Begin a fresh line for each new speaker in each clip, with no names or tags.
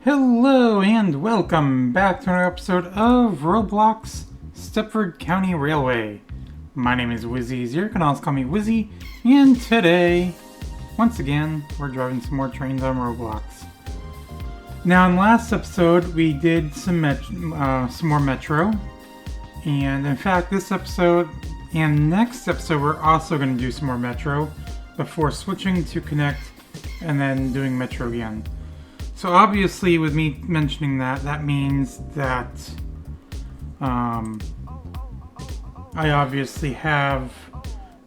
Hello and welcome back to another episode of Roblox Stepford County Railway. My name is Wizzy, you can also call me Wizzy, and today, once again, we're driving some more trains on Roblox. Now in last episode we did some more Metro, and in fact this episode and next episode we're also going to do some more Metro before switching to Connect and then doing Metro again. So obviously, with me mentioning that, that means that I obviously have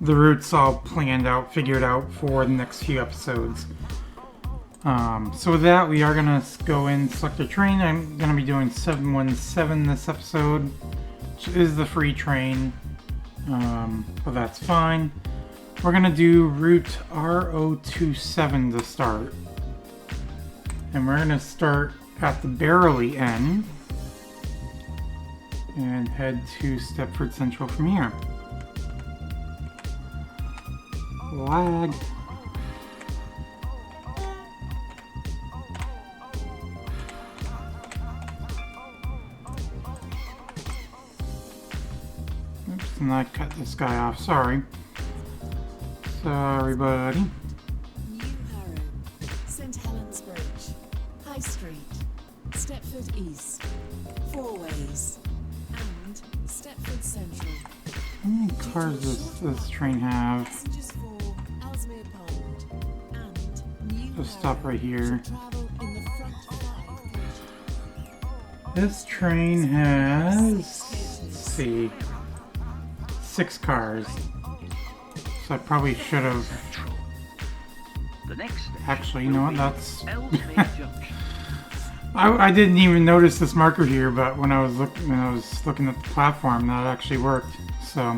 the routes all planned out, figured out for the next few episodes. So with that, we are going to go in and select a train. I'm going to be doing 717 this episode, which is the free train, but that's fine. We're going to do route R027 to start. And we're going to start at the Berrily end and head to Stepford Central from here. Lag. Oops, and I cut this guy off. Sorry. Sorry, buddy.
High Street, Stepford East, Four Ways, and Stepford Central.
How many cars does this train have?
Passengers for Ellesmere Pond and New
Just stop right here.
travel in the front 5.
This train has, let's see, 6 cars. So I probably should have. Actually, you know what? That's. I didn't even notice this marker here, but when I was looking at the platform, that actually worked. So.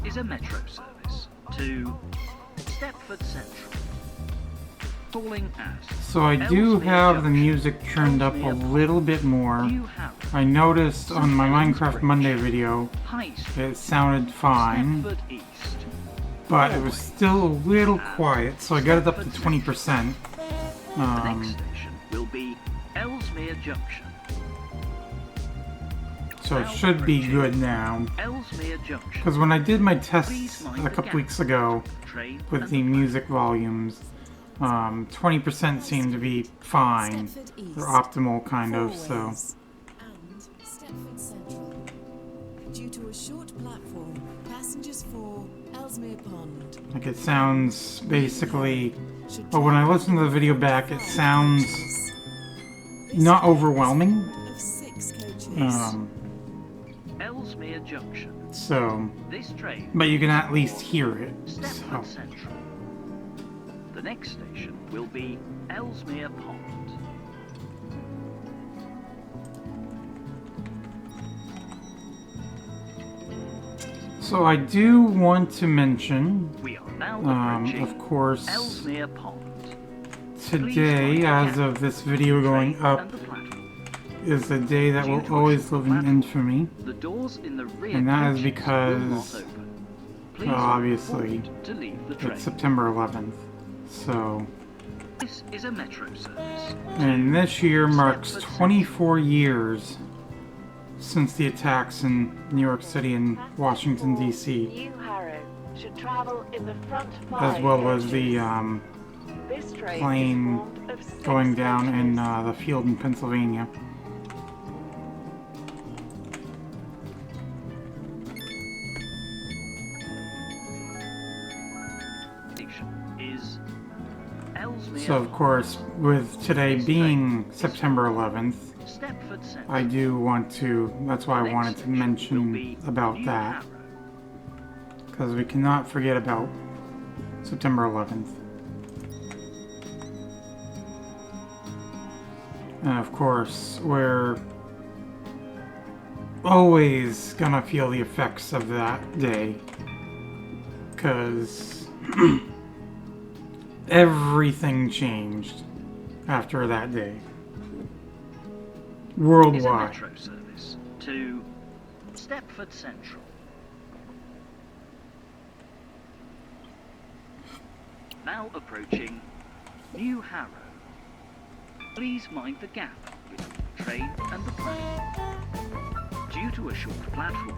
Is a metro service to Stepford Central. Calling at
So I do have the music turned up a little bit more. I noticed on my Minecraft Monday video it sounded fine, but it was still a little quiet, so I got it up to 20%.
The next station will be Ellesmere Junction.
So it should be good now. Because when I did my tests a couple weeks ago with the music volumes, 20% seemed to be fine, or optimal kind of, so.
And Stepford Central. Due to a short platform, passengers for Ellesmere Pond.
Like it sounds basically, but when I listen to the video back, it sounds not overwhelming.
Of 6 coaches.
Ellesmere Junction.
So,
This train
but you can at least hear it.
Stepford
So.
Central. The next station will be Ellesmere Pond.
So I do want to mention,
We are now approaching
of course,
Ellesmere Pond.
today, as of this video going up, is the day that will always live in infamy.
The doors in the rear
And that is
coaches will not
because,
open. Please
well, obviously,
avoid to leave the train.
it's September 11th. So,
This is a metro service.
and this year marks 24 years since the attacks in New York City and Washington, D.C.,
New Harrow should travel in the front
as well as the
This train
plane
is formed of 6
going down in
coaches.
the field in Pennsylvania.
Station is Ellesmere
So, of course, with today being September 11th,
Stepford Central.
I do want to, that's why I wanted to
Next station will
mention
be
about
New
that,
Harrow.
because we cannot forget about September 11th. And of course, we're always gonna feel the effects of that day, because everything changed after that day.
Is a
Worldwide.
metro service to Stepford Central. Now approaching New Harrow. Please mind the gap between the train and the platform. Due to a short platform,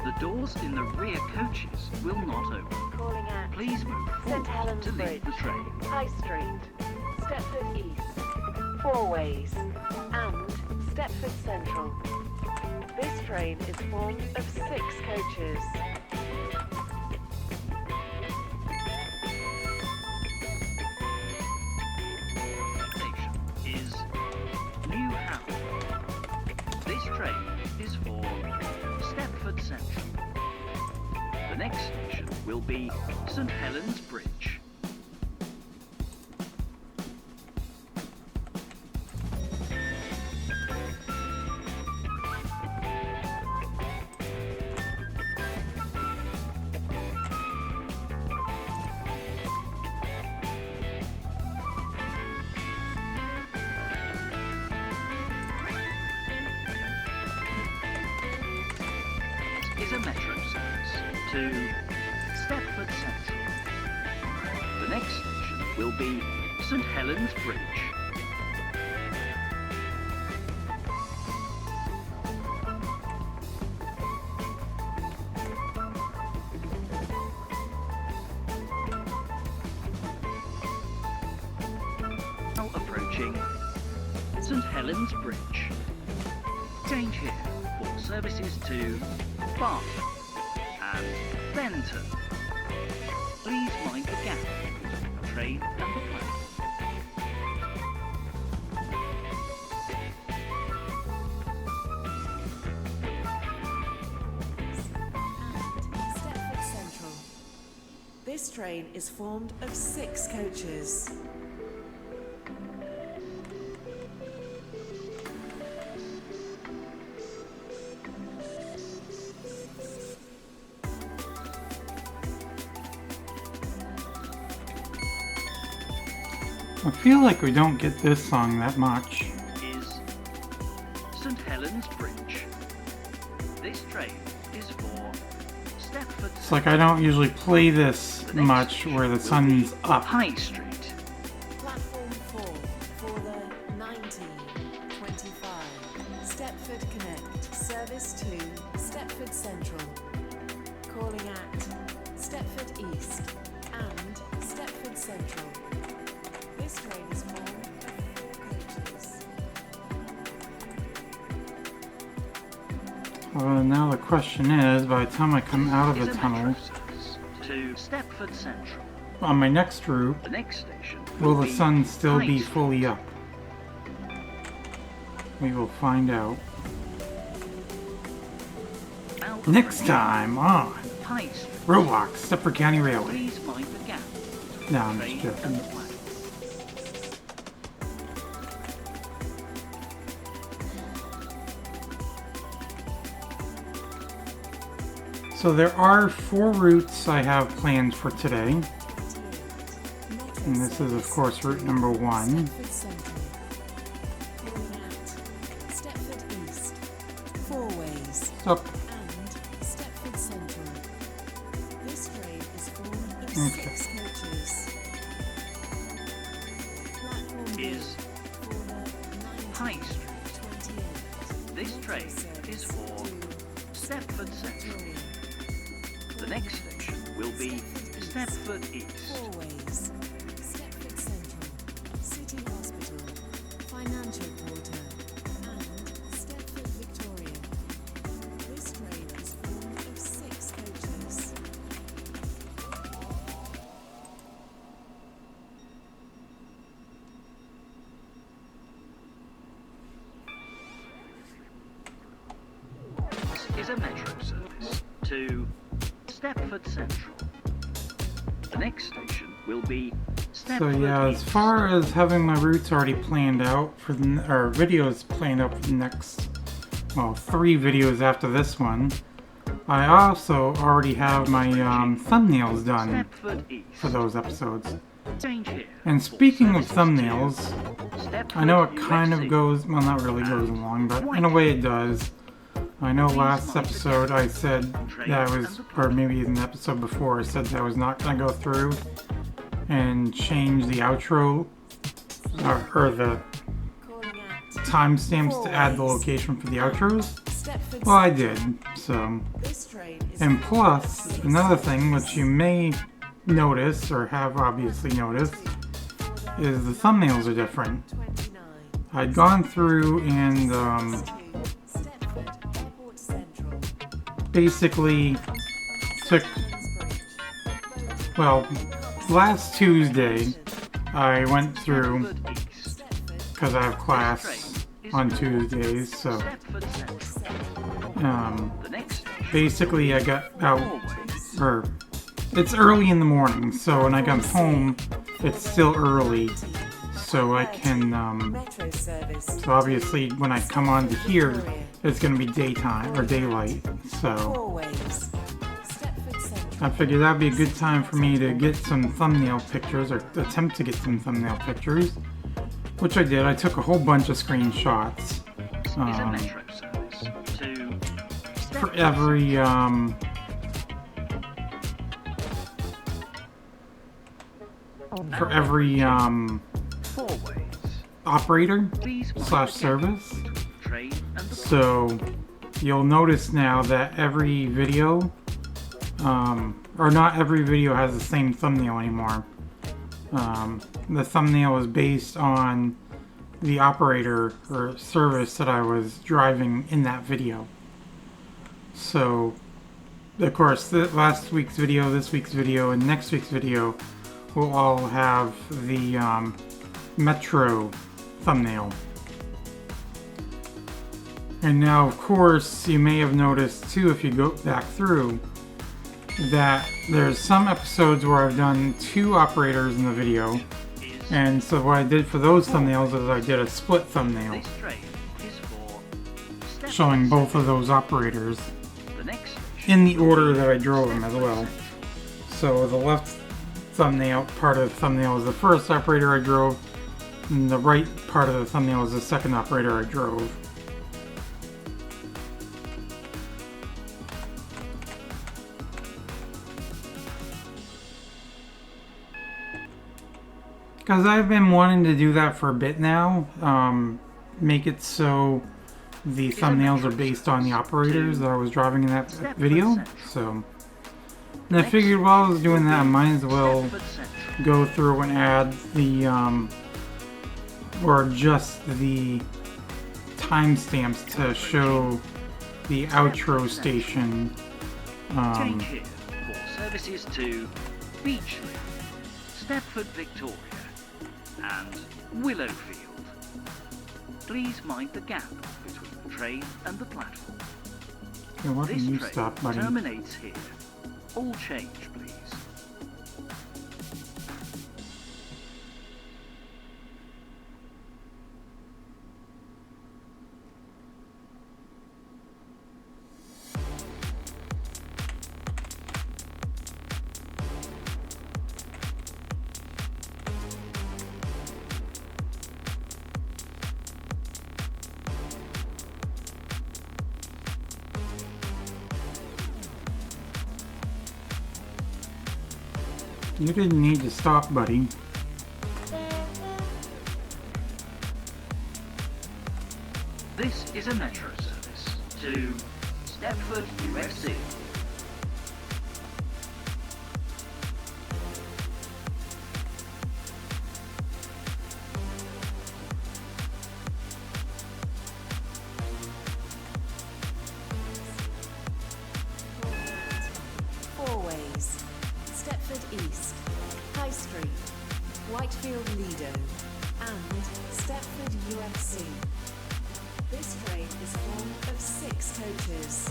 the doors in the rear coaches will not open.
Calling at
Please move
St.
forward
Helens
to
Bridge,
leave the train.
High Street, Stepford East, Four Ways, and Stepford Central. This train is formed of 6 coaches.
Station is New Harrow. This train is for Stepford Central. The next station will be St. Helens Bridge. Is a metro service to Stepford Central. The next station will be St. Helens Bridge. Now approaching St. Helens Bridge. Change here for services to Bath and Benton. Please mind the gap between the train and the platform.
And Stepford Central.
This train is formed of 6 coaches.
I feel like we don't get this song that much.
Is St. Helens Bridge. This train is for Stepford.
It's like I don't usually play this
The next
much
station
where the
will
sun's
be
up.
High Street.
Platform 4 for the 1925 Stepford Connect service to Stepford Central. Calling at Stepford East and Stepford Central. This train is formed of 4 coaches.
Now the question is, by the time I come out of
Is
the
a
tunnel,
metro service to Stepford Central.
on my next route,
The next station
will the
be
sun still
High
be
Street.
fully up? We will find out
Now
next
approaching
time on
High Street.
Roblox, Stepford County Railway.
Please mind the gap between
No,
the
I'm
train
just
and the
joking.
platform.
So there are 4 routes I have planned for today.
28.
And this is, of course, route number 1.
Stepford Central. Calling at Stepford East. Four Ways.
Up.
And Stepford Central. This train is formed of
Okay.
6 coaches. Platform B
Is
for the
High Street.
1928
This train is for Stepford Central. The next station will be Stepford East.
Four Ways. Stepford Central. City Hospital. Financial Quarter. And Stepford Victoria. This train is formed of 6 coaches.
This is a metro service to Stepford Central. The next station will be
So
Stepford
yeah, as
East.
far as having my routes already planned out for the, or videos planned out for the next, well, 3 videos after this one, I also already have my thumbnails done
Stepford East.
for those episodes.
Change here.
And
for
speaking of
services to
thumbnails,
Stepford,
I know it kind of
USC.
goes, well, not really goes along, but in a way it does. I know last episode I said that I was, or maybe in the episode before, I said that I was not going to go through and change the outro or the
Calling at
timestamps to add the location for the outros.
Stepford
Well, I did, so.
This train is
And plus, another thing which you may notice, or have obviously noticed, is the thumbnails are different.
29
I'd gone through and
to Stepford Airport Central.
basically took, well, last Tuesday I went through,
Stepford East.
because I have class on Tuesdays, so
Stepford Central. The next station,
basically I got out,
Fourways.
or it's early in the morning, so when I come home it's still early, so I can,
Metro service.
so obviously when I come on to here it's going to be daytime, or daylight, so
Fourways. Stepford Central.
I figured that'd be a good time for me to get some thumbnail pictures, or attempt to get some thumbnail pictures, which I did. I took a whole bunch of screenshots
Is a metro service to
for
Stepford
every
Fourways.
operator
Please mind
slash
the gap
service.
between the train and the
So you'll notice now that every video, or not every video has the same thumbnail anymore. The thumbnail is based on the operator or service that I was driving in that video. So, of course, last week's video, this week's video, and next week's video will all have the Metro thumbnail. And now, of course, you may have noticed too, if you go back through, that there's some episodes where I've done two operators in the video. And so what I did for those thumbnails is I did a split thumbnail
This train is for Stepford
showing both
Central.
of those operators
The next station
in the order that I drove them as well. So the left thumbnail, part of the thumbnail is the first operator I drove, and the right part of the thumbnail is the second operator I drove. Because I've been wanting to do that for a bit now, make it so the thumbnails are based on the operators that I was driving in that video, so... And I figured while I was doing that, I might as well
Stepford Central.
go through and add the, or just the timestamps to show the outro station.
Change here for services to Beechley, Stepford Victoria, and Willowfield. Please mind the gap between the train and the platform.
Okay, why don't
This
you
train
stop, buddy?
terminates here. All change, please.
You didn't need to stop, buddy.
This is a metro service to Stepford, USC.
Fourways. Stepford East. High Street. Whitefield Lido. And Stepford UFC. This train is formed of 6 coaches.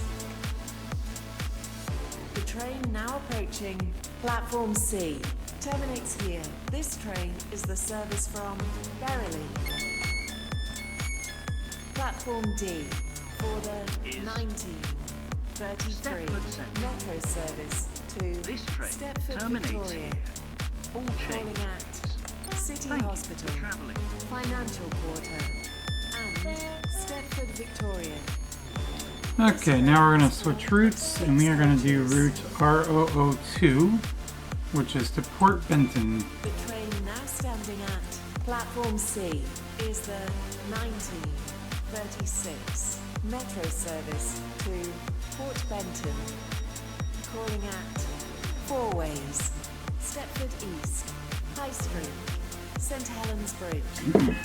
The train now approaching platform C. Terminates here. This train is the service from Berrily. Platform D for the
Is
1933
Stepford Central.
Metro service to
This train
Stepford
terminates
Victoria.
here. All
Calling
change.
at City
Thank you
Hospital,
for travelling.
Financial Quarter, and Stepford Victoria.
Okay, now we're going to switch routes, and we are going to do route R002, which is to Port Benton.
The train now standing at Platform C is the 1936 Metro service to Port Benton. Calling at Four Ways, Stepford East, High Street, St Helens Bridge,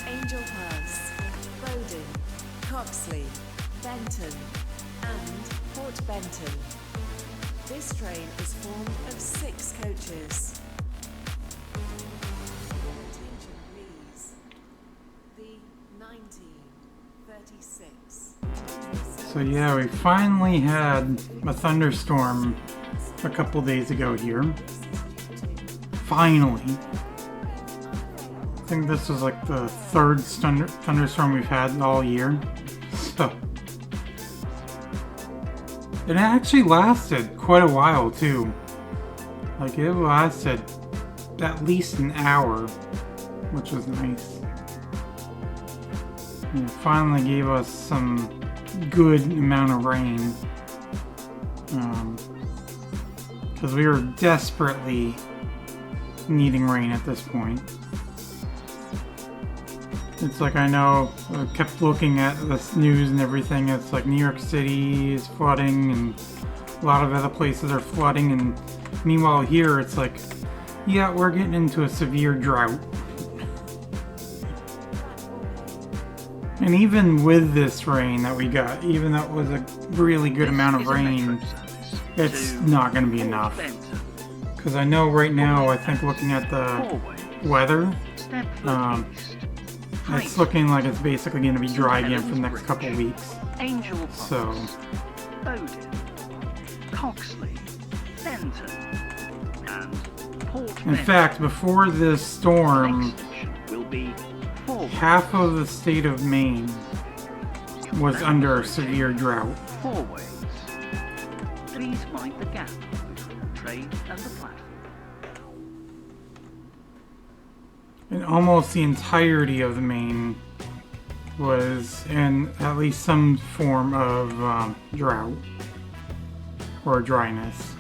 Angel Pass, Bowden, Coxley, Benton, and Port Benton. This train is formed of 6 coaches. Attention please. The 1936.
So yeah, we finally had a thunderstorm a couple days ago here. Finally. I think this was like the 3rd thunderstorm we've had all year. So it actually lasted quite a while too. Like it lasted at least an hour, which was nice. And it finally gave us some good amount of rain. Because we were desperately needing rain at this point. It's like I know, I kept looking at the news and everything. It's like New York City is flooding and a lot of other places are flooding. And meanwhile here it's like, yeah, we're getting into a severe drought. And even with this rain that we got, even though it was a really good amount of rain, it's not going to be enough. Because I know right now, I think looking at the weather, it's looking like it's basically going to be dry again for the next couple weeks. So,
Bowden, Coxley, Benton, and Port
in fact, before this storm,
will be
half of the state of Maine was under a severe drought.
4 ways. Please mind the gap between the train and the platform.
And almost the entirety of the Maine was in at least some form of drought or dryness.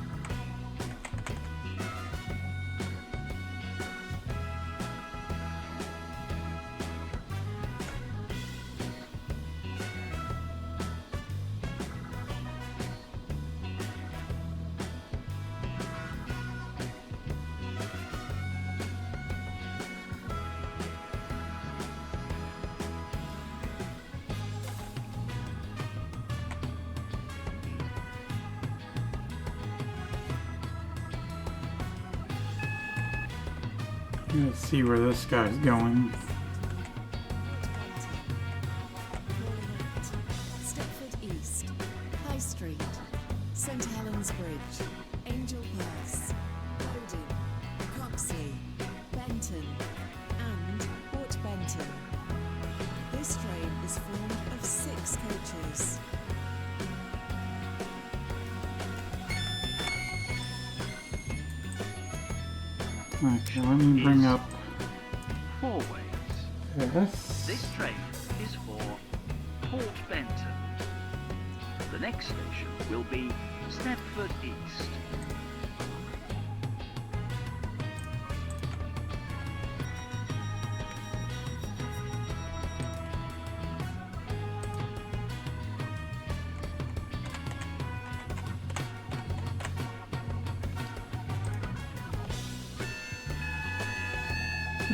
Let's see where this guy's going.
Stepford East, High Street, St Helens Bridge, Angel Pass, Bowden, Coxley, Benton, and Port Benton. This train is formed of 6 coaches.
Okay, let me bring up
4 ways.
this.
This train is for Port Benton. The next station will be Stepford East.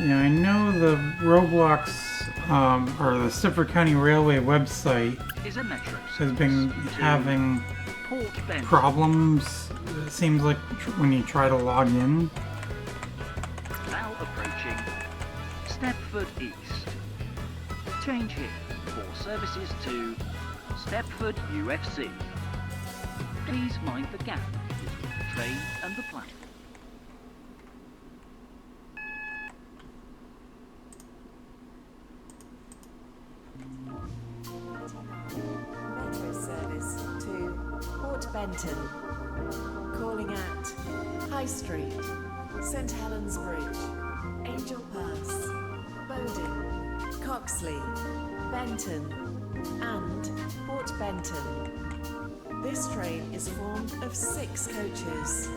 Yeah, I know the Roblox, or the Stepford County Railway website
Is a metro
has been
service to
having
Port Benton.
problems, it seems like, when you try to log in.
Now approaching Stepford East. Change here for services to Stepford UFC. Please mind the gap between the train and the platform.
Metro service to Port Benton. Calling at High Street, St Helens Bridge, Angel Pass, Bowden, Coxley, Benton, and Port Benton. This train is formed of 6 coaches.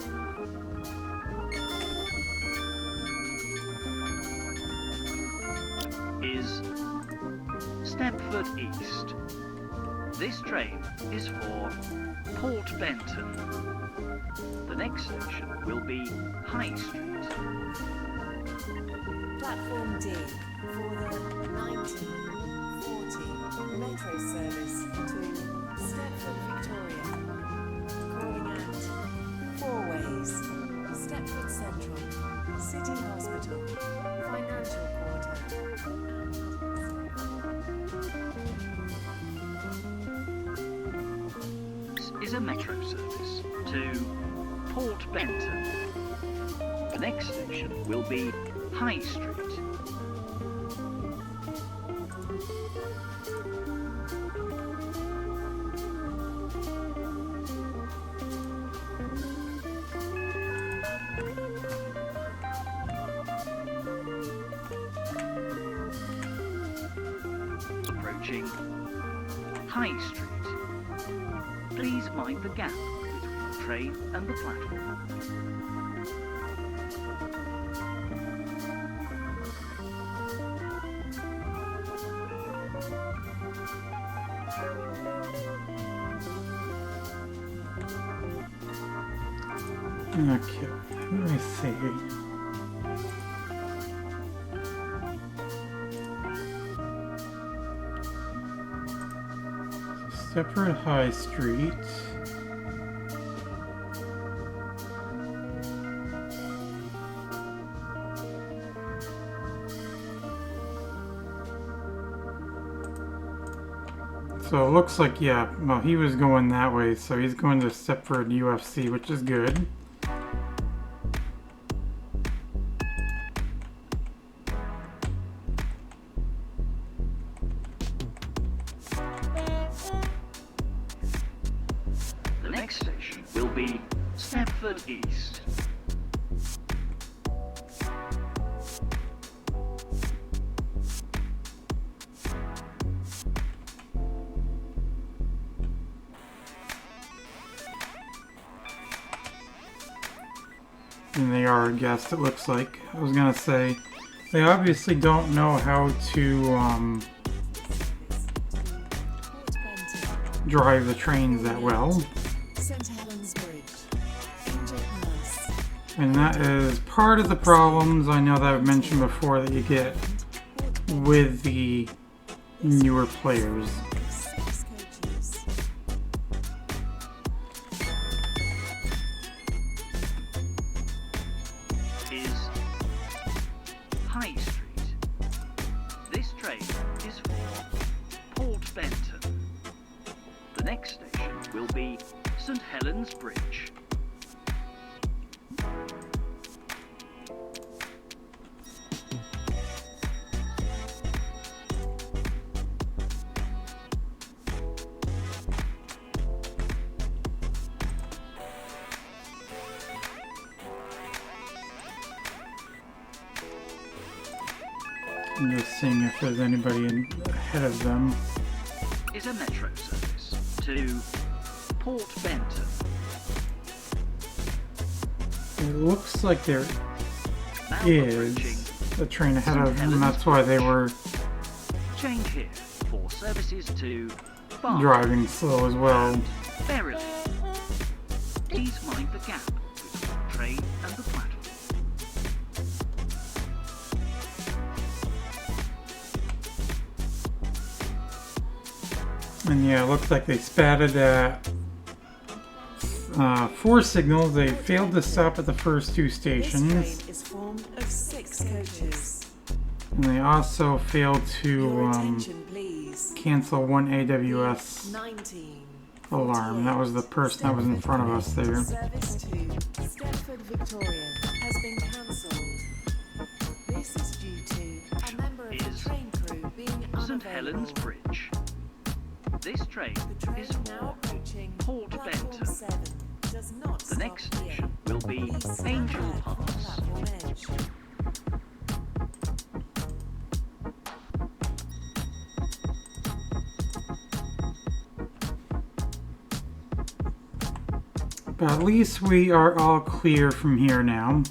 Is Stepford East. This train is for Port Benton. The next station will be High Street.
Platform D for the 1940 metro service to Stepford, Victoria. Calling at Fourways, Stepford Central, City Hospital, Financial Quarter,
This is a metro service to Port Benton. The next station will be High Street. Approaching High Street. Please mind the gap between the train and the platform.
Okay, let me see. Stepford High Street. So it looks like, yeah, well, he was going that way, so he's going to Stepford UFC, which is good.
The next station will be Stepford East.
And they are a guest, it looks like. I was gonna say, they obviously don't know how to
Port Benton,
drive the trains that well.
St Helens Bridge, Angel Pass,
And that is part of the problems I know that I've mentioned before that you get with the newer players.
6 coaches.
Is High Street. This train is for Port Benton. The next station will be St Helens Bridge.
I'm just seeing if there's anybody ahead of them.
Is a metro service to Port Benton.
It looks like there
Now
is
approaching
a train ahead of them, and that's why they were
change here for services to Bath
driving slow as well.
and Berrily. Please mind the gap between the train and the platform.
And yeah, it looks like they spatted at 4 signals. They failed to stop at the first 2
This train
stations.
is formed of 6 coaches.
And they also failed
Your
to
attention, please.
cancel one AWS
19.
alarm. That was the person that was in front of us there.
Service to Stepford, Victoria has been cancelled. This is due to a member of the
Is
train crew being
St Helens
unavailable.
Bridge. This train
The train
is
now
for
approaching
Port
platform
Benton.
7. does not
The
stop
next
here.
station will be
Please stand
Angel
back from the
Pass.
platform edge.
But at least we are all clear from here now.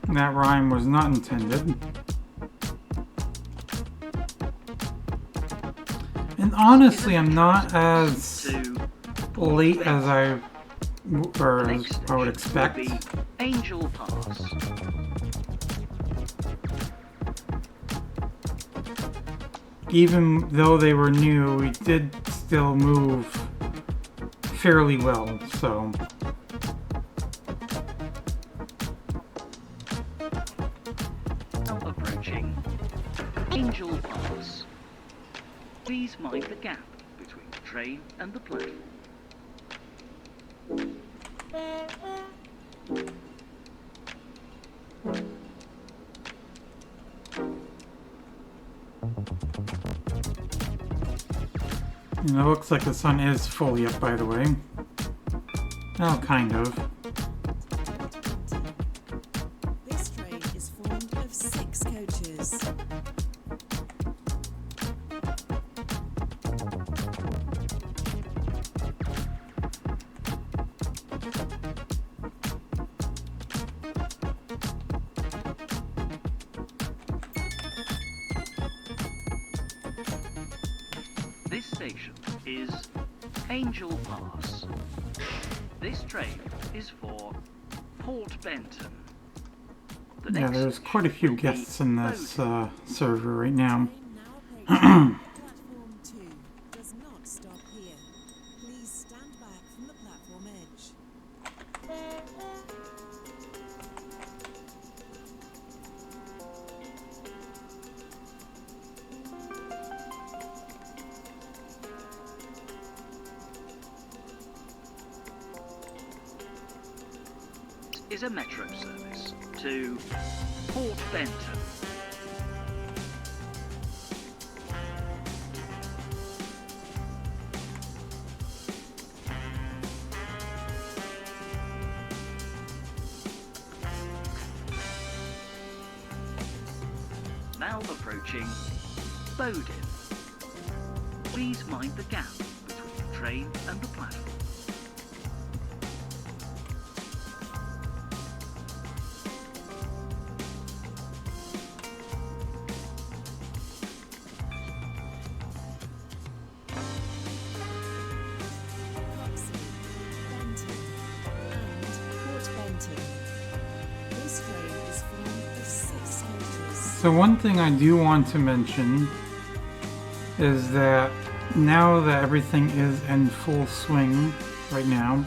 That rhyme was not intended. And honestly, I'm not as
To
late as I
the next
would
station
expect.
will be Angel Pass.
Even though they were new, we did still move fairly well, so.
Now approaching Angel Pass. Please mind the gap between the train and the platform.
And it looks like the sun is fully up, by the way. Well, kind of.
This train is formed of 6 coaches.
This station is Angel Pass. This train is for Port Benton. The
Yeah,
next
there's
station
quite a few
will be
guests in this
Bowden.
server right now.
Train now approaching platform 2 does not stop here. Please stand back from the platform edge.
Is a metro service to Port Benton. Now approaching Bowden. Please mind the gap between the train and the platform.
Beechley, Benton, and Port Benton. This train is formed of 6 coaches.
So one thing I do want to mention is that now that everything is in full swing right now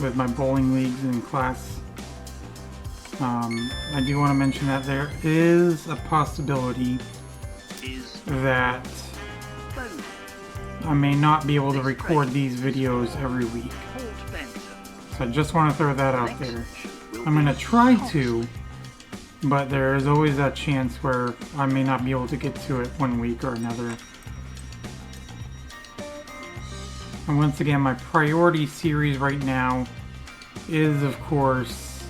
with my bowling leagues in class, I do want to mention that there is a possibility
Is
that
Bowden.
I may not be able to record these videos every week.
Port Benton.
So I just want to throw that
The
out
next
there.
station will
I'm going to
be
try
Beechley.
to, but there is always that chance where I may not be able to get to it one week or another. And once again, my priority series right now is, of course,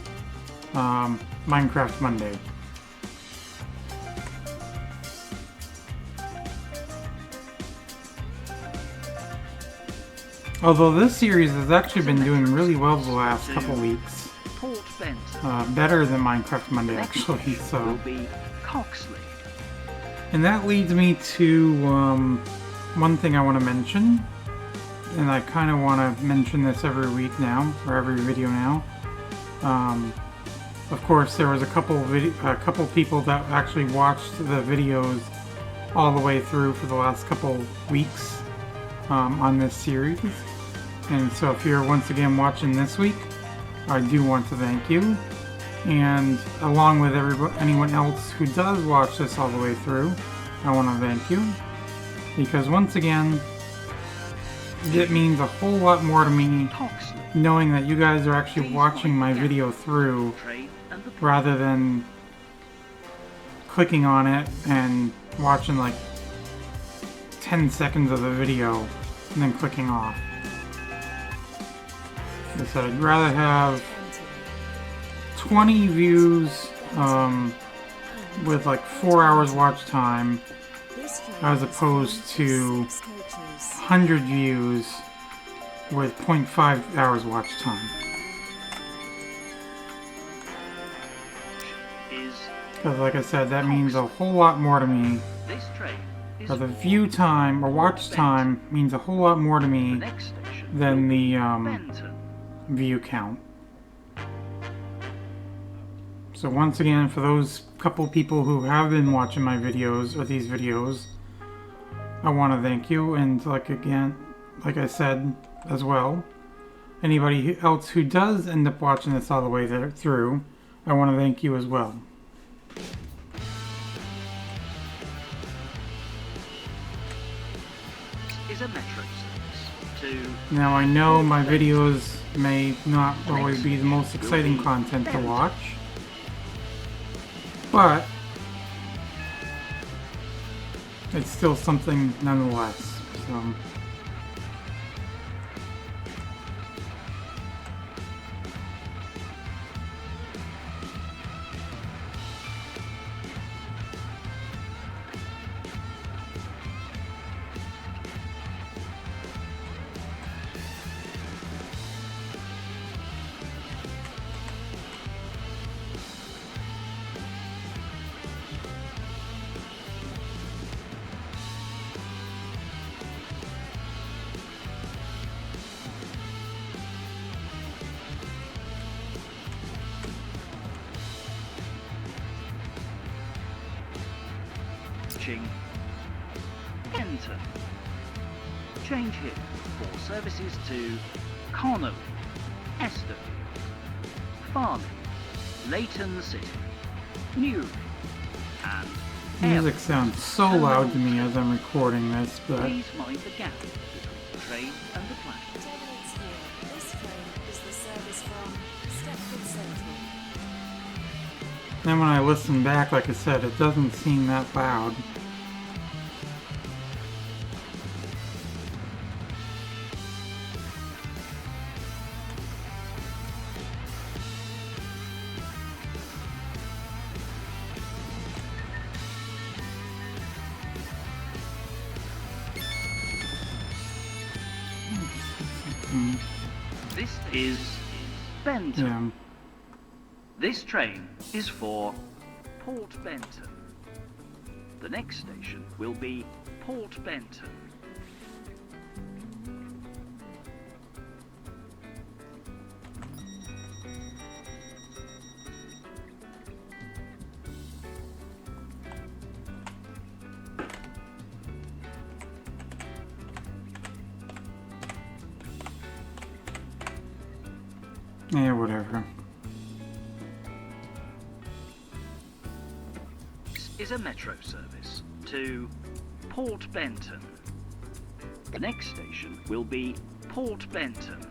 Minecraft Monday. Although this series has actually been doing really well the last couple weeks.
Port Benton.
Better than Minecraft Monday,
Next
actually,
station
so...
will be Coxley.
And that leads me to one thing I want to mention, and I kind of want to mention this every week now, or every video now. Of course, there was a couple people that actually watched the videos all the way through for the last couple weeks on this series. And so if you're once again watching this week, I do want to thank you. And along with anyone else who does watch this all the way through, I want to thank you. Because once again, it means a whole lot more to me
Coxley.
knowing that you guys are actually watching my video through
Train and the
rather than clicking on it and watching like 10 seconds of the video and then clicking off. Like I said, I'd rather have 20 views with like 4 hours watch time as opposed to 100 views with 0.5 hours watch time. Because like I said, that means a whole lot more to me.
This train is
Or the view time or watch time means a whole lot more to
the
me
next station
than the
Benton.
view count. So once again, for those couple people who have been watching my videos or these videos, I want to thank you. And like I said as well, anybody else who does end up watching this all the way through, I want to thank you as well.
Is a metro service to
Now I know my videos may not always be the most exciting content to watch, but it's still something nonetheless. So
Benton. Change here for services to Connolly, Esterfield, Farming, Leighton City, Newry, and
music sounds so loud to me as I'm recording this, but
Please mind the gap between the train and the platform.
Terminates here. This train is the service from Stepford Central.
then when I listen back, like I said, it doesn't seem that loud.
This is Benton.
Yeah.
This train is for Port Benton. The next station will be Port Benton.
Yeah, whatever.
This is a metro service to Port Benton. The next station will be Port Benton.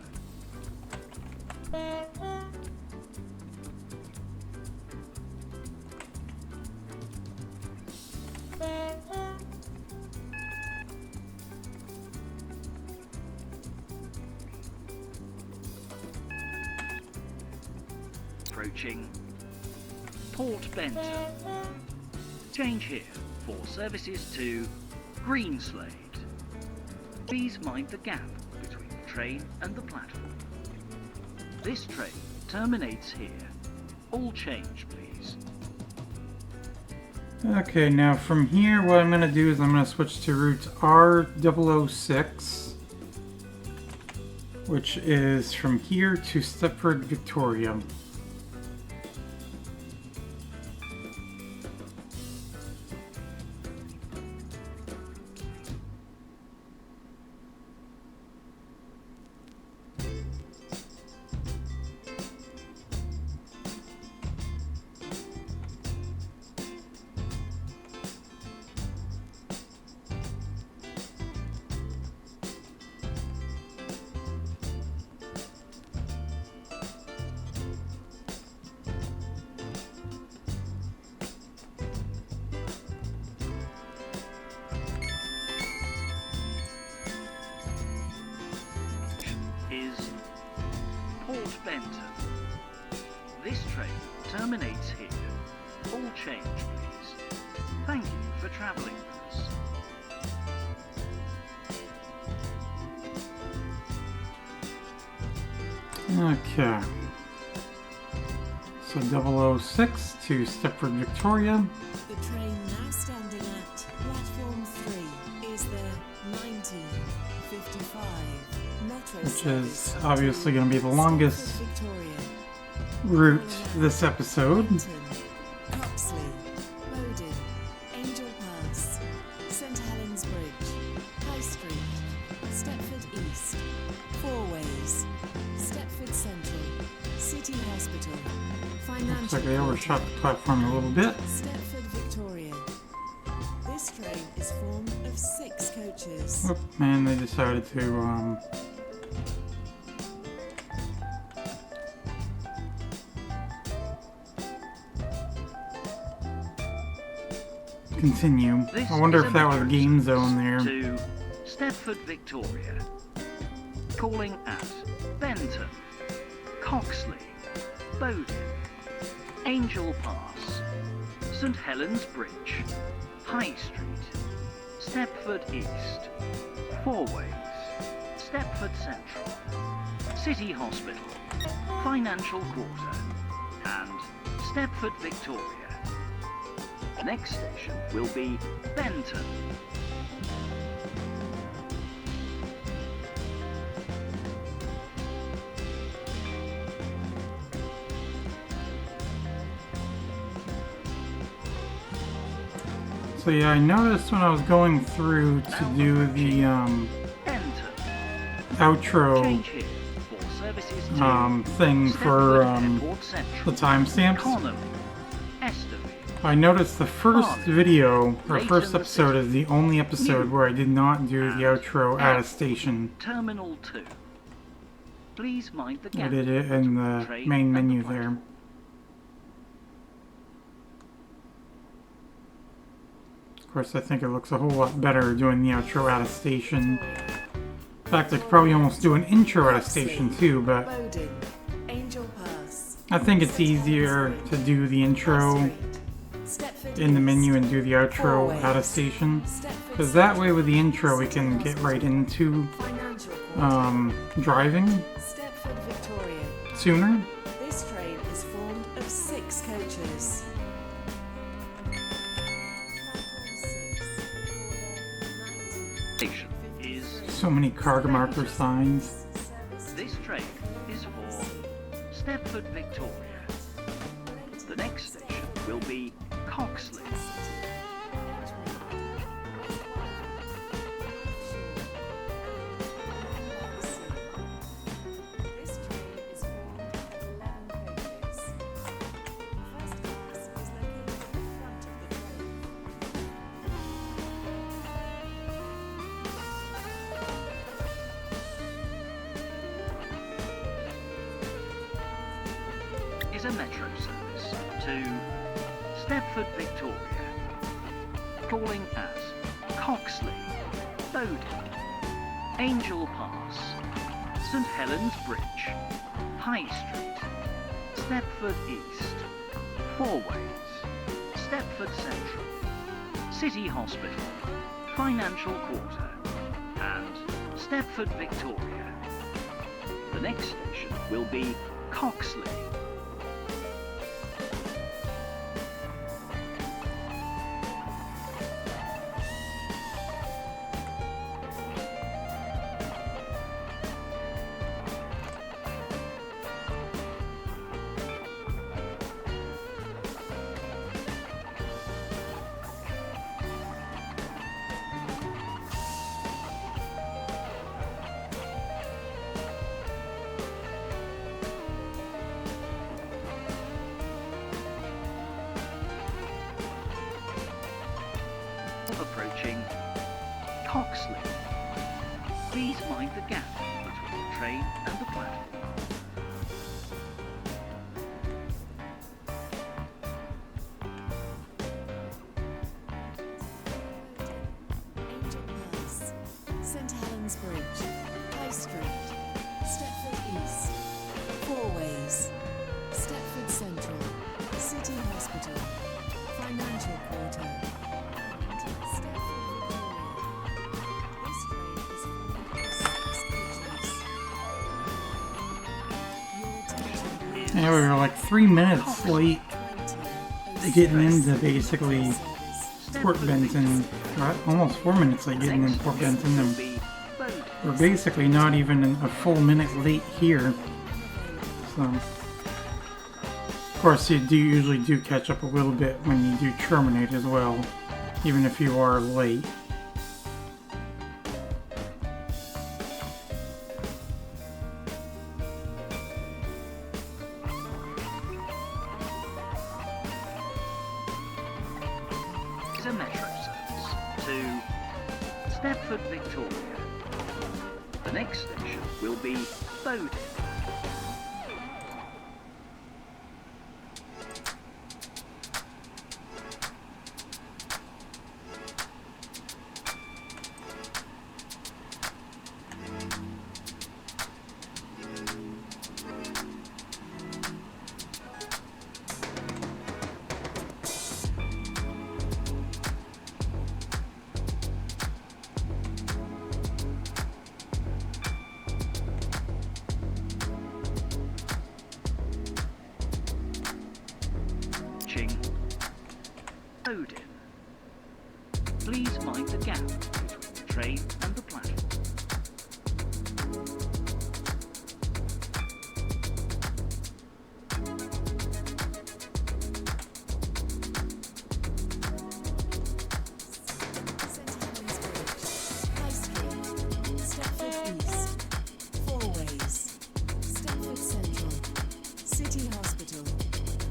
Approaching Port Benton. Change here for services to Greenslade. Please mind the gap between the train and the platform. This train terminates here. All change, please.
Okay, now from here, what I'm going to do is I'm going to switch to route R006, which is from here to Stepford, Victoria.
All change, please. Thank you for travelling with us.
Okay. So 006 to Stepford, Victoria.
The train now standing at platform 3 is the 1955 Metro
Which
service
is obviously going to be the longest
Stepford, Victoria,
route this episode.
Benton, Coxley, Bowden, Angel Pass, St Helens Bridge, High Street, Stepford East, Four Ways, Stepford Central, City Hospital,
Looks
Financial
like they overshot
Quarter,
the platform a little bit.
Stepford, Victoria. This train is formed of 6 coaches.
Whoop, and they decided to continue.
This
I wonder
is
if
a
that was
metro
game
service
zone there.
To Stepford, Victoria. Calling at Benton, Coxley, Bowden, Angel Pass, St Helens Bridge, High Street, Stepford East, Four Ways, Stepford Central, City Hospital, Financial Quarter, and Stepford, Victoria. Next station will be Benton.
So yeah, I noticed when I was going through to do the
Benton.
outro
Change here for services to
thing for
Stepford Airport Central,
the timestamps,
Connolly, Esterfield.
I noticed the first video, or
Late
first
in the
episode,
city.
is the only episode
New.
where I did not do the
And
outro at a
F.
station.
Terminal 2. Please mind the
I
gap.
did it in
between
the
train
main
and the
menu
platform.
there. Of course, I think it looks a whole lot better doing the outro at a station. In fact, I could probably almost do an intro at a station too, but
Bowden, Angel Pass,
I think it's easier to do the intro
Stepford
in the
East,
menu and do the outro at a station.
Stepford
Because that way with the intro we can get right into
Financial Quarter,
driving
Stepford, Victoria.
sooner.
This train is formed of 6 coaches.
Station is
So many card marker signs.
this train is for Stepford, Victoria. The next station will be Coxley.
This train is formed of 11 coaches. First class is located at the front of the train.
Is a metro service to Stepford, Victoria. Calling at Coxley, Bowden, Angel Pass, St Helens Bridge, High Street, Stepford East, Four Ways, Stepford Central, City Hospital, Financial Quarter, and Stepford, Victoria. The next station will be Coxley. Approaching Coxley. Please mind the gap between the train and the platform.
Angel Pass, St Helens Bridge, High Street, Stepford East, Four Ways, Stepford Central, City Hospital, Financial Quarter, and Stepford Victoria. This train is formed of 6 coaches. Your attention please.
Yeah, we were like 3 minutes late
20
getting into basically
service.
Fort Benton. Right? Almost 4 minutes late getting into Fort Benton, and we're basically not even a full minute late here. So, of course, you usually do catch up a little bit when you do terminate as well, even if you are late.
Is a metro service to Stepford, Victoria. The next station will be Bowden. Bowden. Please mind the gap between the train and the platform.
St Helens Bridge, High Street, Stepford East, Fourways, Stepford Central, City Hospital,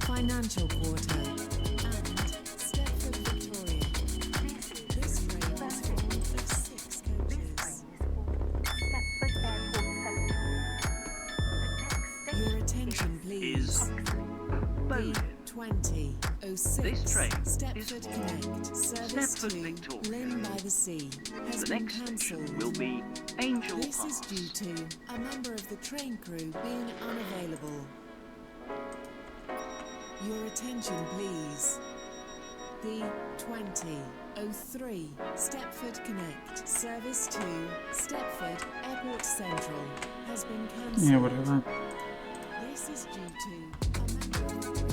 Financial Quarter, and Stepford Victoria. This train is formed of 6 coaches. Your attention, please.
Is Bowden.
B2006
This train is
Stepford
for
Connect, service
Stepford
to
Victoria.
Lynn by the Sea, has
The
been
next station
cancelled.
will be Angel
This is
Pass.
due to a member of the train crew being unavailable. Your attention, please. B2003 Stepford Connect, service to Stepford Airport Central, has been cancelled.
Yeah, whatever.
This is due to a member of the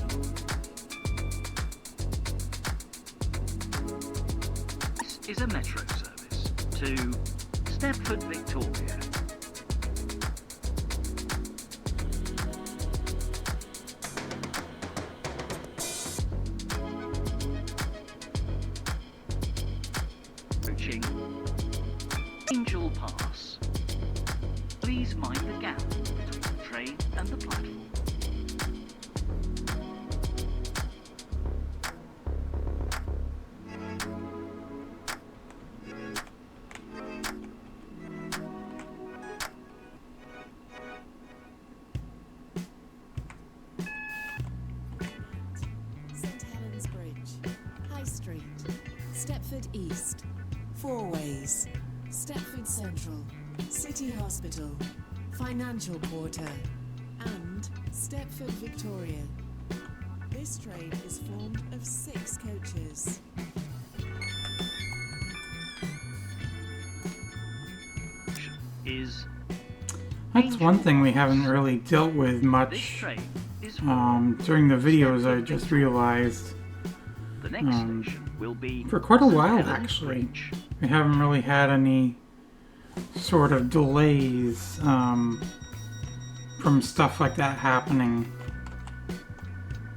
This is a metro service to Stepford, Victoria. Approaching Angel Pass. Please mind the gap between the train and the platform.
St Helens Bridge, High Street, Stepford East, Fourways, Stepford Central, City Hospital, Financial Quarter, and Stepford Victoria. This train is formed of 6 coaches.
Is
That's one thing we haven't really dealt with
this
much
train is for
during the videos. I just realized
the next station will be
for quite a
St.
while,
Helens
actually.
Bridge.
we haven't really had any sort of delays from stuff like that happening.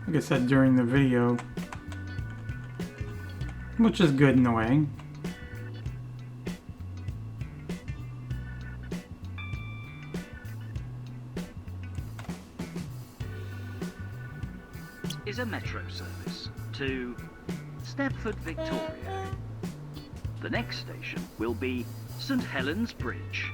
Like I said during the video, which is good in a way.
Is a metro service to Stepford, Victoria. The next station will be St. Helens Bridge.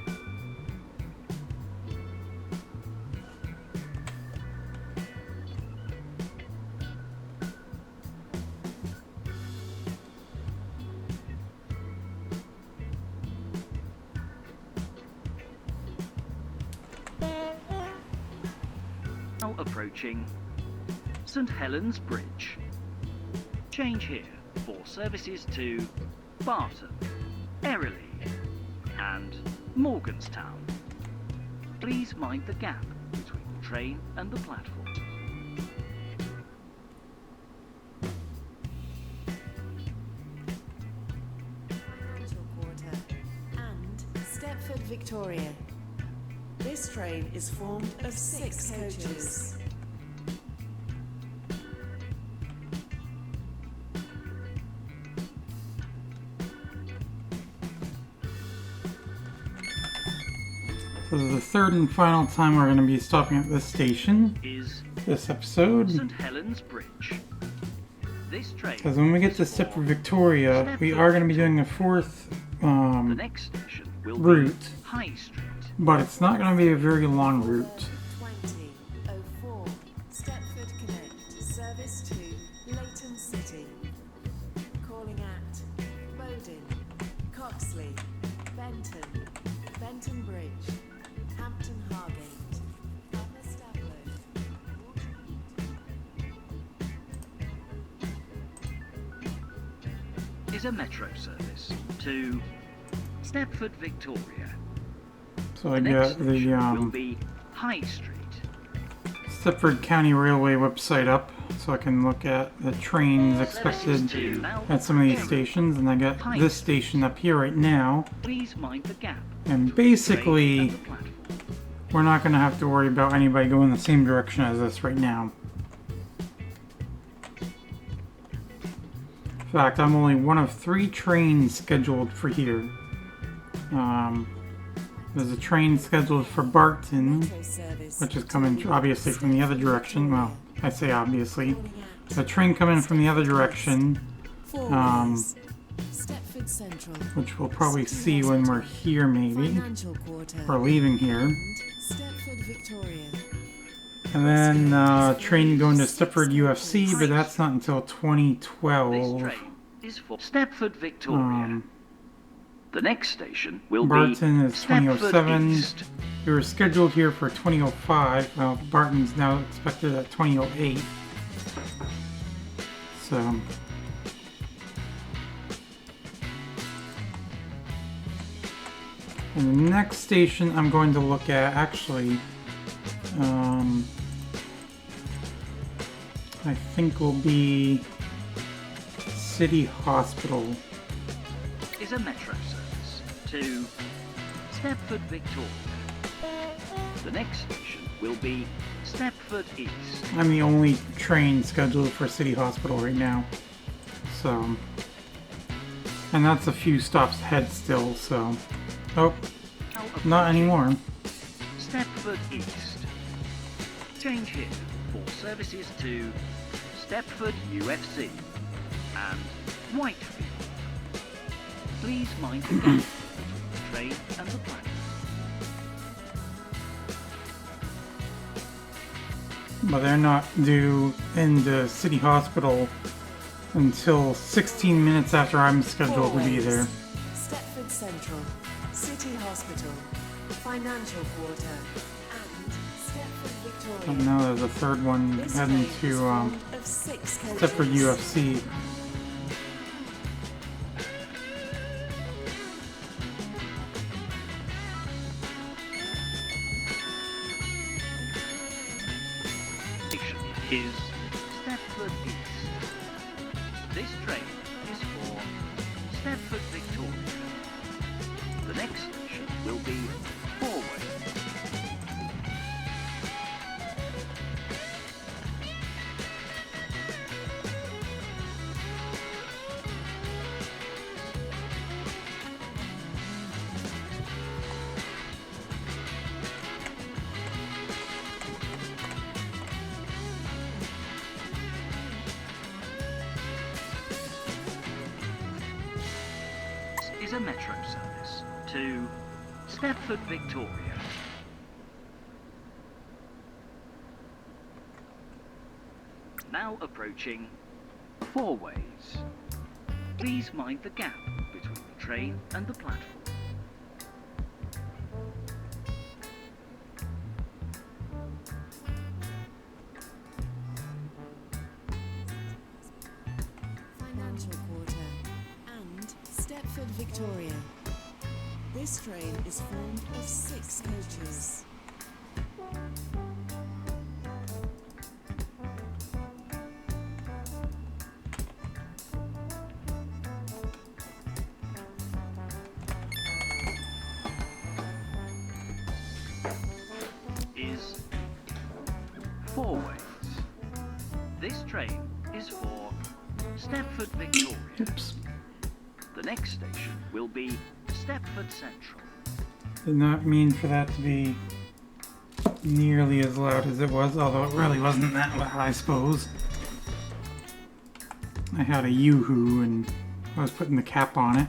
Now approaching St. Helens Bridge. Change here for services to Barton, Berrily and Morganstown. Please mind the gap between the train and the platform.
Financial Quarter and Stepford Victoria. This train is formed of 6 coaches.
So this is the third and final time we're going to be stopping at this station
Is
this episode.
St Helens Bridge. This train.
Because when we get to
is for
Stepford Victoria, we
Stepford
are going to be doing a fourth
The next station will
route,
be High Street.
but it's not going to be a very long route.
2004 Stepford Connect service to Leighton City. Calling at Bowden, Coxley, Benton, Benton Bridge, Hampton Hargate, Upper Stapleton.
Is a metro service to Stepford Victoria.
So I
The next
got
station will
the
be High Street.
Stepford County Railway website up, so I can look at the trains expected
Services to
at some of these stations, and I got this station up here right now.
Please mind the gap.
And
between the train
basically,
and the platform.
we're not going to have to worry about anybody going the same direction as us right now. In fact, I'm only one of 3 trains scheduled for here. There's a train scheduled for Barton,
Metro service
which is
to
coming obviously from the other direction. Well, I say obviously. The train coming from the other direction,
Fourways, Stepford Central,
which we'll probably
City
see when we're
Hospital,
here maybe,
Financial Quarter,
or leaving here.
and Stepford Victoria.
And then train going to Stepford UFC, but that's not until
This
2012.
train is for Stepford Victoria.
Um,
The next station will
Barton
be
is
Stepford
2007.
East.
We were scheduled here for 2005. Well, Barton's now expected at 2008. So, and the next station I'm going to look at, actually, I think will be City Hospital.
Is a metro service to Stepford Victoria. The next station will be Stepford East.
I'm the only train scheduled for City Hospital right now. So, and that's a few stops ahead still, so. Oh,
Now
not
approaching
anymore.
Stepford East. Change here for services to Stepford UFC and Whitefield. Please mind the gap between the train and the platform.
But they're not due in the City Hospital until 16 minutes after I'm scheduled to be
Fourways,
there.
Stepford Central, City Hospital, Financial Quarter, and Stepford Victoria.
And now there's a third one
This
heading
train is
to
formed of 6 coaches.
Stepford UFC.
Station is Stepford East. This train is for Stepford Victoria. The next station will be Fourways. Is a metro service to Stepford Victoria. Now approaching Fourways. Please mind the gap between the train and the platform.
Stepford Victoria. This train is formed of 6 coaches.
Is Fourways. This train is for Stepford Victoria.
Oops.
The next station will be Stepford Central.
Did not mean for that to be nearly as loud as it was, although it really wasn't that loud, I suppose. I had a yoo-hoo and I was putting the cap on it.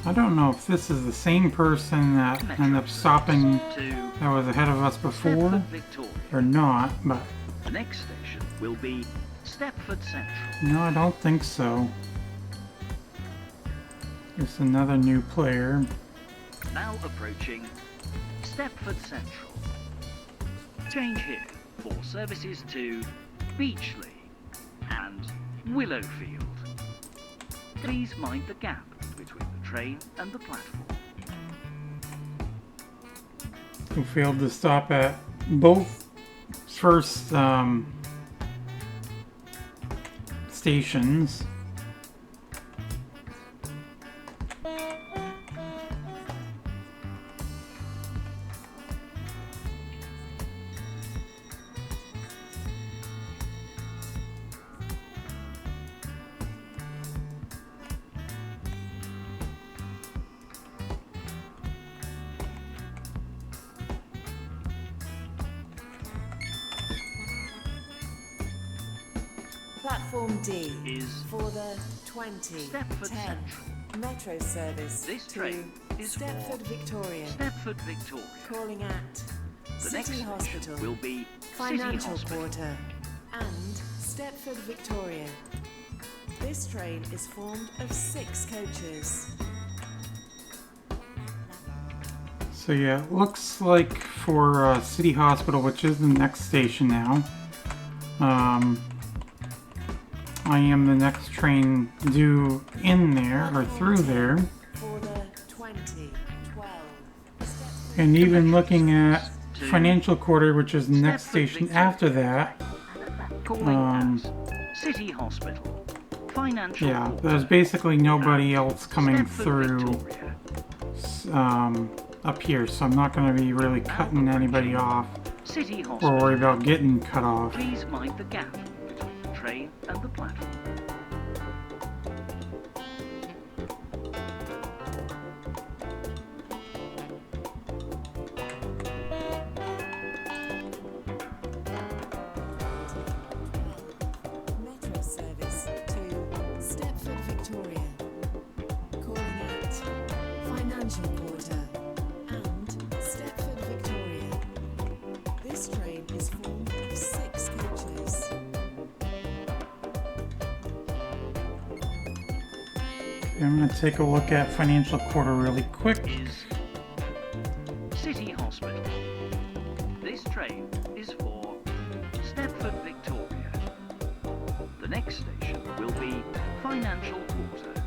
I don't know if this is the same person that ended up stopping
To
that was ahead of us before
Stepford Victoria.
or not, but
The next station will be Stepford Central.
no, I don't think so. Just another new player.
Now approaching Stepford Central. Change here for services to Beechley and Willowfield. Please mind the gap between the train and the platform.
Who failed to stop at both first stations.
Platform D
Is
for the 2010
Stepford Central.
Metro service
This
to
train is
Stepford
for
Victoria.
Stepford Victoria.
Calling at
The next
City
station
Hospital,
will be
Financial
City Hospital.
Quarter, and Stepford Victoria. This train is formed of 6 coaches.
So yeah, it looks like for City Hospital, which is the next station now, I am the next train due in there, or through there.
For the 2012 Stepford
And even looking at Financial Quarter, which is the next
Stepford
station
Victoria.
after that,
Calling at City Hospital. Financial
yeah,
Quarter.
there's basically nobody else coming
Stepford
through
Victoria.
up here, so I'm not going to be really cutting anybody off
City
or
Hospital.
worry about getting cut off.
Please mind the gap between the train and the platform.
Metro service to Stepford Victoria. Calling at Financial Quarter and Stepford Victoria. This train is formed of 6 coaches.
I'm going to take a look at Financial Quarter really quick.
Is City Hospital. This train is for Stepford Victoria. The next station will be Financial Quarter.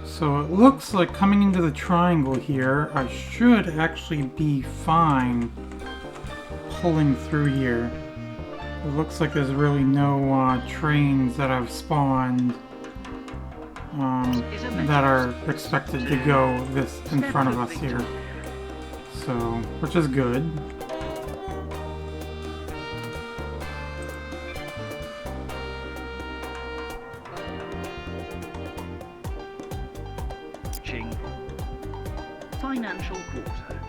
So it looks like coming into the triangle here, I should actually be fine pulling through here. It looks like there's really no trains that have spawned that are expected to go this in front of us here. So, which is good.
Ching. Financial Quarter.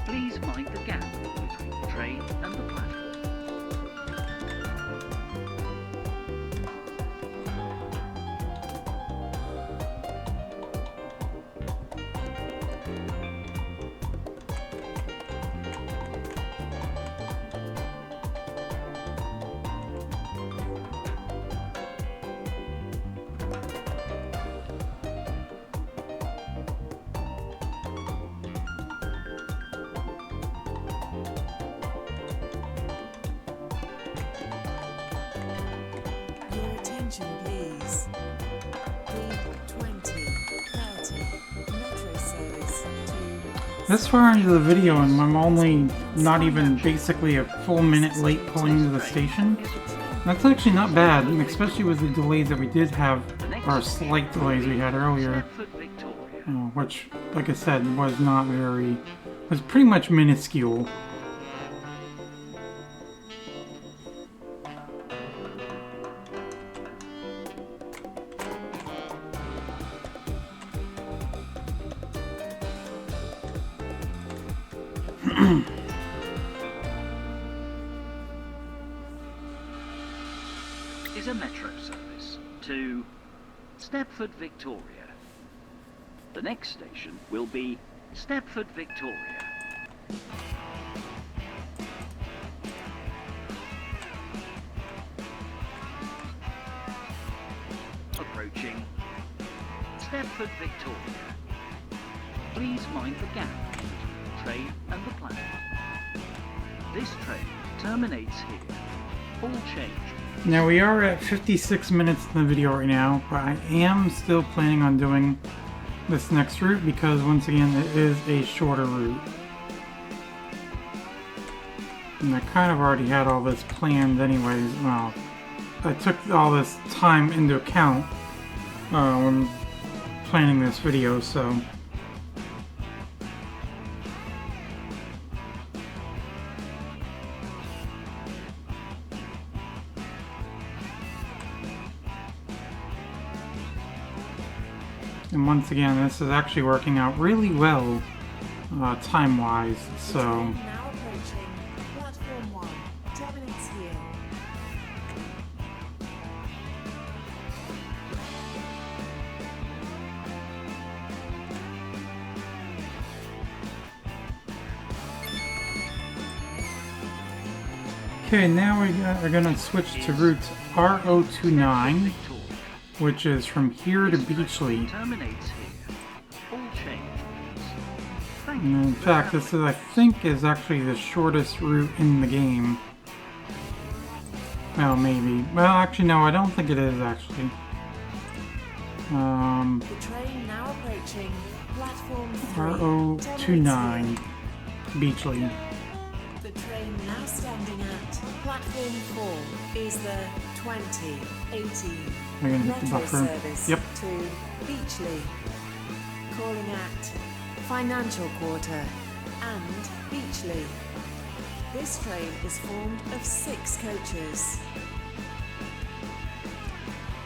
Please mind the gap between the train and the platform.
this far into the video and I'm only not even basically a full minute late pulling into the station. That's actually not bad, especially with the delays that we did have, or slight delays we had earlier. Which, like I said, was pretty much minuscule.
Is a metro service to Stepford, Victoria. The next station will be Stepford, Victoria. Approaching Stepford, Victoria. Please mind the gap between the train and the platform. This train terminates here. All change.
Now we are at 56 minutes in the video right now, but I am still planning on doing this next route because once again it is a shorter route. And I kind of already had all this planned anyways. Well, I took all this time into account when planning this video, so... And once again, this is actually working out really well, time-wise, so...
Now approaching platform 1, terminates here.
Okay, now we are going to switch to route R029, which is from here to Beechley.
Terminates here. All change. Thank
And in
you.
fact, this is, I think, is actually the shortest route in the game. Well, maybe. Well, actually, no, I don't think it is, actually.
The train now approaching platform 3,
R029, Beechley.
The train now standing at platform 4 is the 2018
We're gonna hit the
metro
buffer.
service
Yep.
to Beechley, calling at Financial Quarter and Beechley. This train is formed of 6 coaches.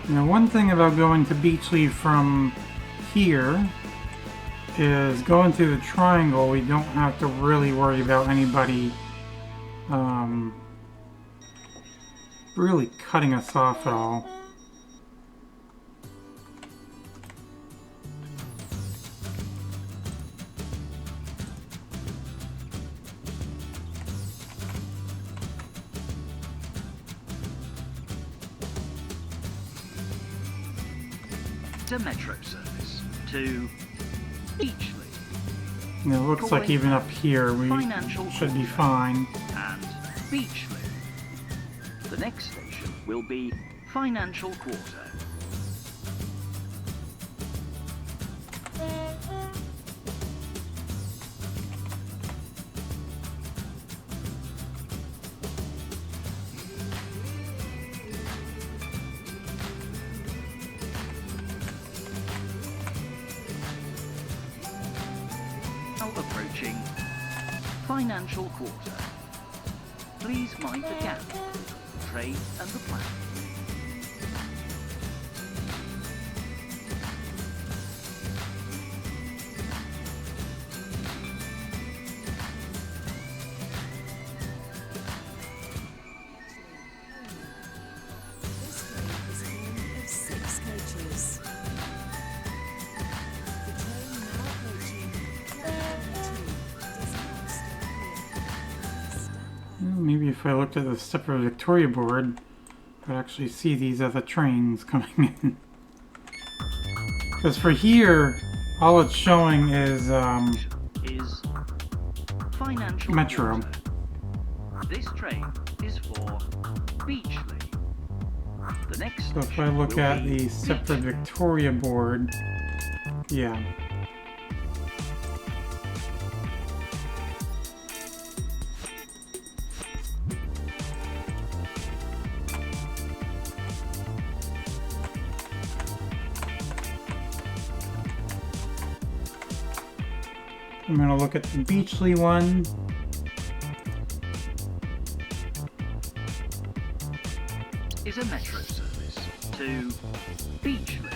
Now, one thing about going to Beechley from here is going through the triangle, we don't have to really worry about anybody really cutting us off at all.
The metro service to Beechley
And it looks like even up here we should be fine.
and Beechley. The next station will be Financial Quarter. Now approaching Financial Quarter. Please mind the gap between the train and the platform.
This train is formed of 6 coaches. The train now approaching platform 2 does not stop here. Stand by.
Maybe if I looked at the Stepford Victoria board, I'd actually see these other trains coming in. Because for here, all it's showing is
Is Financial
Metro.
Quarter. This train is for Beechley. The next
So if I
station
look
will
at
be
the Stepford
Beechley.
Victoria board, yeah. I'm gonna look at the Beechley one.
Is a metro service to Beechley.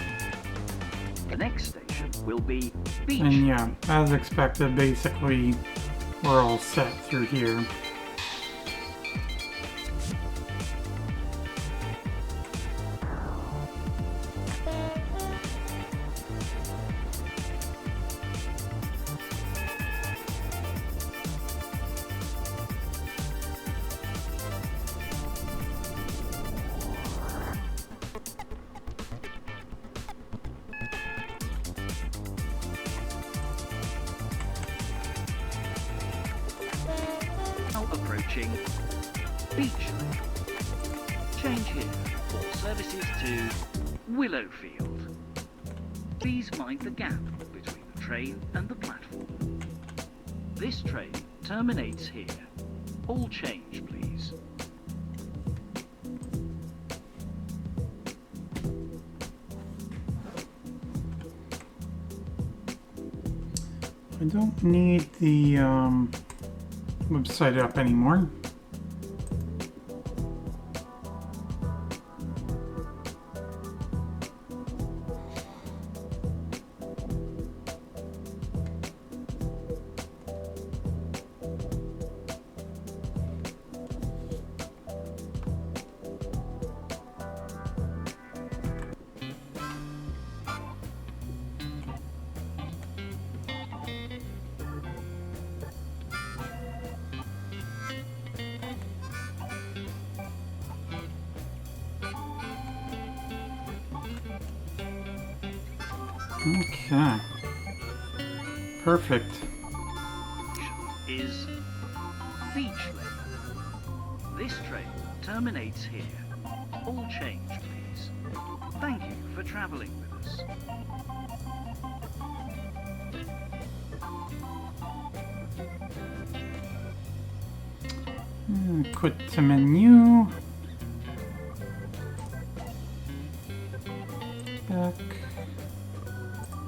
The next station will be Beechley.
And yeah, as expected, basically, we're all set through here.
Now approaching Beechley. Change here for services to Willowfield. Please mind the gap between the train and the platform. This train terminates here. All change, please.
I don't need the website up anymore. Okay. Perfect.
Is Beechley. This train terminates here. All change, please. Thank you for travelling with us.
Quit to menu.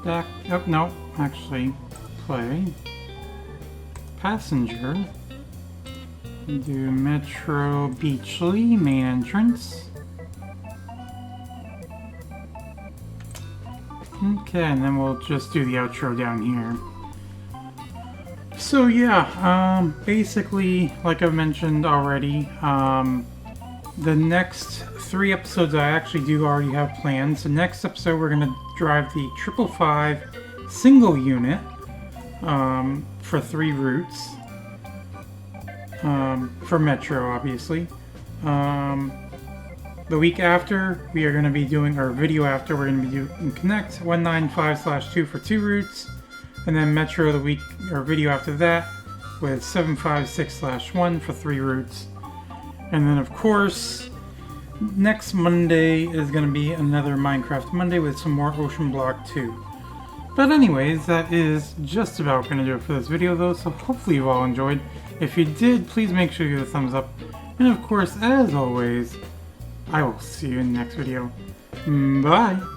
Back. Oh, no. Actually, play. Passenger. Do Metro Beechley, main entrance. Okay, and then we'll just do the outro down here. So yeah, basically, like I've mentioned already, the next 3 episodes I actually do already have planned. So next episode we're going to drive the 555 single unit for 3 routes. For Metro, obviously. The week after, we are going to be doing, or video after, we're going to be doing Connect 195/2 for 2 routes. And then Metro the week, or video after that, with 756/1 for 3 routes. And then of course, next Monday is going to be another Minecraft Monday with some more Ocean Block 2. But anyways, that is just about going to do it for this video though, so hopefully you all enjoyed. If you did, please make sure you give it a thumbs up. And of course, as always, I will see you in the next video. Bye!